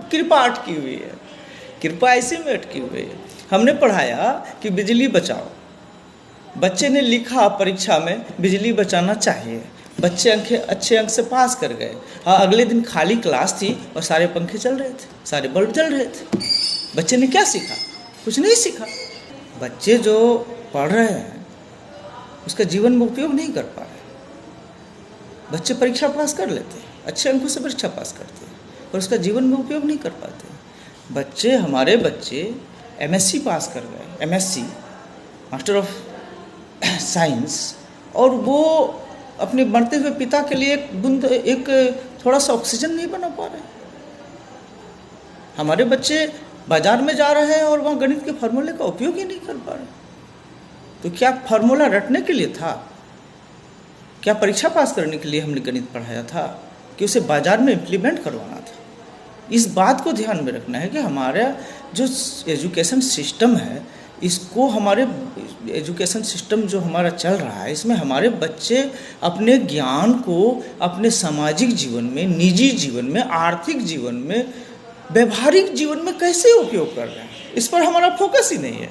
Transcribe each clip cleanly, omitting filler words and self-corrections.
कृपा अटकी हुई है, कृपा ऐसे में अटकी हुई है। हमने पढ़ाया कि बिजली बचाओ, बच्चे ने लिखा परीक्षा में बिजली बचाना चाहिए, बच्चे अच्छे अंक से पास कर गए। हाँ, अगले दिन खाली क्लास थी और सारे पंखे चल रहे थे, सारे बल्ब जल रहे थे। बच्चे ने क्या सीखा? कुछ नहीं सीखा। बच्चे जो पढ़ रहे हैं उसका जीवन में उपयोग नहीं कर पा रहे। बच्चे परीक्षा पास कर लेते हैं, अच्छे अंकों से परीक्षा पास करते हैं, और उसका जीवन में उपयोग नहीं कर पाते। बच्चे, हमारे बच्चे MSc पास कर गए, MSc मास्टर ऑफ साइंस, और वो अपने मरते हुए पिता के लिए एक थोड़ा सा ऑक्सीजन नहीं बना पा रहे। हमारे बच्चे बाजार में जा रहे हैं और वहाँ गणित के फार्मूले का उपयोग ही नहीं कर पा रहे। तो क्या फार्मूला रटने के लिए था? क्या परीक्षा पास करने के लिए हमने गणित पढ़ाया था कि उसे बाजार में इम्प्लीमेंट करवाना था? इस बात को ध्यान में रखना है कि हमारा जो एजुकेशन सिस्टम है, इसको हमारे एजुकेशन सिस्टम जो हमारा चल रहा है, इसमें हमारे बच्चे अपने ज्ञान को अपने सामाजिक जीवन में, निजी जीवन में, आर्थिक जीवन में, व्यवहारिक जीवन में कैसे उपयोग कर रहे हैं, इस पर हमारा फोकस ही नहीं है।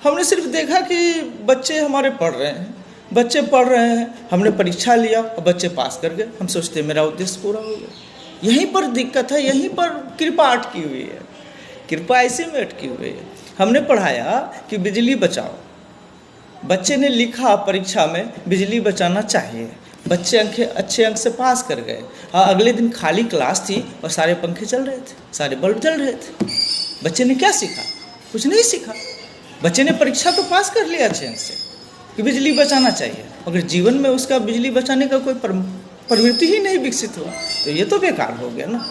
हमने सिर्फ देखा कि बच्चे हमारे पढ़ रहे हैं, बच्चे पढ़ रहे हैं, हमने परीक्षा लिया और बच्चे पास कर गए, हम सोचते हैं मेरा उद्देश्य पूरा हो गया। यहीं पर दिक्कत है, यहीं पर कृपा अटकी हुई है, कृपा ऐसे में अटकी हुई है। हमने पढ़ाया कि बिजली बचाओ, बच्चे ने लिखा परीक्षा में बिजली बचाना चाहिए, बच्चे अच्छे अंक से पास कर गए। हाँ, अगले दिन खाली क्लास थी और सारे पंखे चल रहे थे, सारे बल्ब जल रहे थे। बच्चे ने क्या सीखा? कुछ नहीं सीखा। बच्चे ने परीक्षा तो पास कर लिया अच्छे अंक से कि बिजली बचाना चाहिए, अगर जीवन में उसका बिजली बचाने का कोई प्रवृत्ति ही नहीं विकसित हुआ तो ये तो बेकार हो गया ना।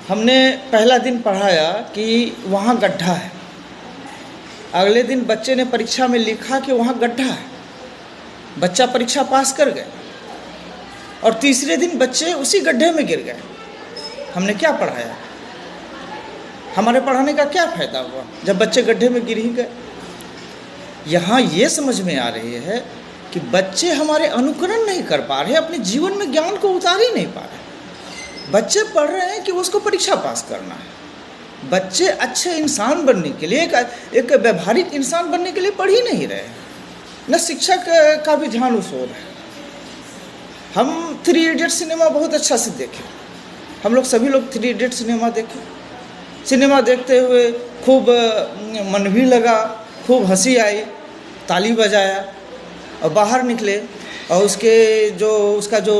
हमने पहला दिन पढ़ाया कि वहाँ गड्ढा है, अगले दिन बच्चे ने परीक्षा में लिखा कि वहाँ गड्ढा है, बच्चा परीक्षा पास कर गए, और तीसरे दिन बच्चे उसी गड्ढे में गिर गए। हमने क्या पढ़ाया? हमारे पढ़ाने का क्या फ़ायदा हुआ जब बच्चे गड्ढे में गिर ही गए? यहाँ ये समझ में आ रही है कि बच्चे हमारे अनुकरण नहीं कर पा रहे, अपने जीवन में ज्ञान को उतार ही नहीं पा रहे। बच्चे पढ़ रहे हैं कि उसको परीक्षा पास करना है। बच्चे अच्छे इंसान बनने के लिए, एक व्यवहारिक इंसान बनने के लिए पढ़ ही नहीं रहे। न शिक्षक का भी ध्यान उस ओर है। हम 3 इडियट सिनेमा बहुत अच्छा से देखे, हम लोग सभी लोग 3 इडियट सिनेमा देखे। सिनेमा देखते हुए खूब मन भी लगा, खूब हंसी आई, ताली बजाया, और बाहर निकले और उसका जो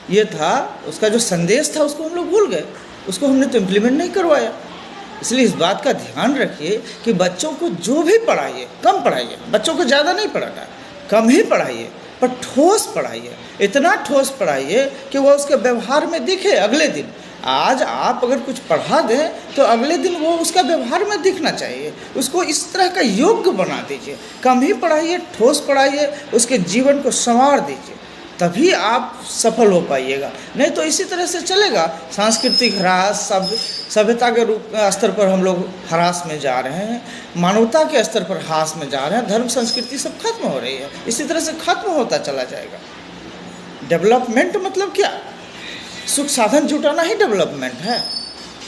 ये था, उसका जो संदेश था, उसको हम लोग भूल गए, उसको हमने तो इम्प्लीमेंट नहीं करवाया। इसलिए इस बात का ध्यान रखिए कि बच्चों को जो भी पढ़ाइए कम पढ़ाइए, बच्चों को ज़्यादा नहीं पढ़ाना, कम ही पढ़ाइए, पर ठोस पढ़ाइए, इतना ठोस पढ़ाइए कि वह उसके व्यवहार में दिखे अगले दिन। आज आप अगर कुछ पढ़ा दें तो अगले दिन वो उसका व्यवहार में दिखना चाहिए, उसको इस तरह का योग्य बना दीजिए। कम ही पढ़ाइए, ठोस पढ़ाइए, उसके जीवन को संवार दीजिए, तभी आप सफल हो पाइएगा। नहीं तो इसी तरह से चलेगा। सांस्कृतिक ह्रास, सभ्यता के स्तर पर हम लोग ह्रास में जा रहे हैं, मानवता के स्तर पर ह्रास में जा रहे हैं, धर्म संस्कृति सब खत्म हो रही है, इसी तरह से खत्म होता चला जाएगा। डेवलपमेंट मतलब क्या? सुख साधन जुटाना ही डेवलपमेंट है।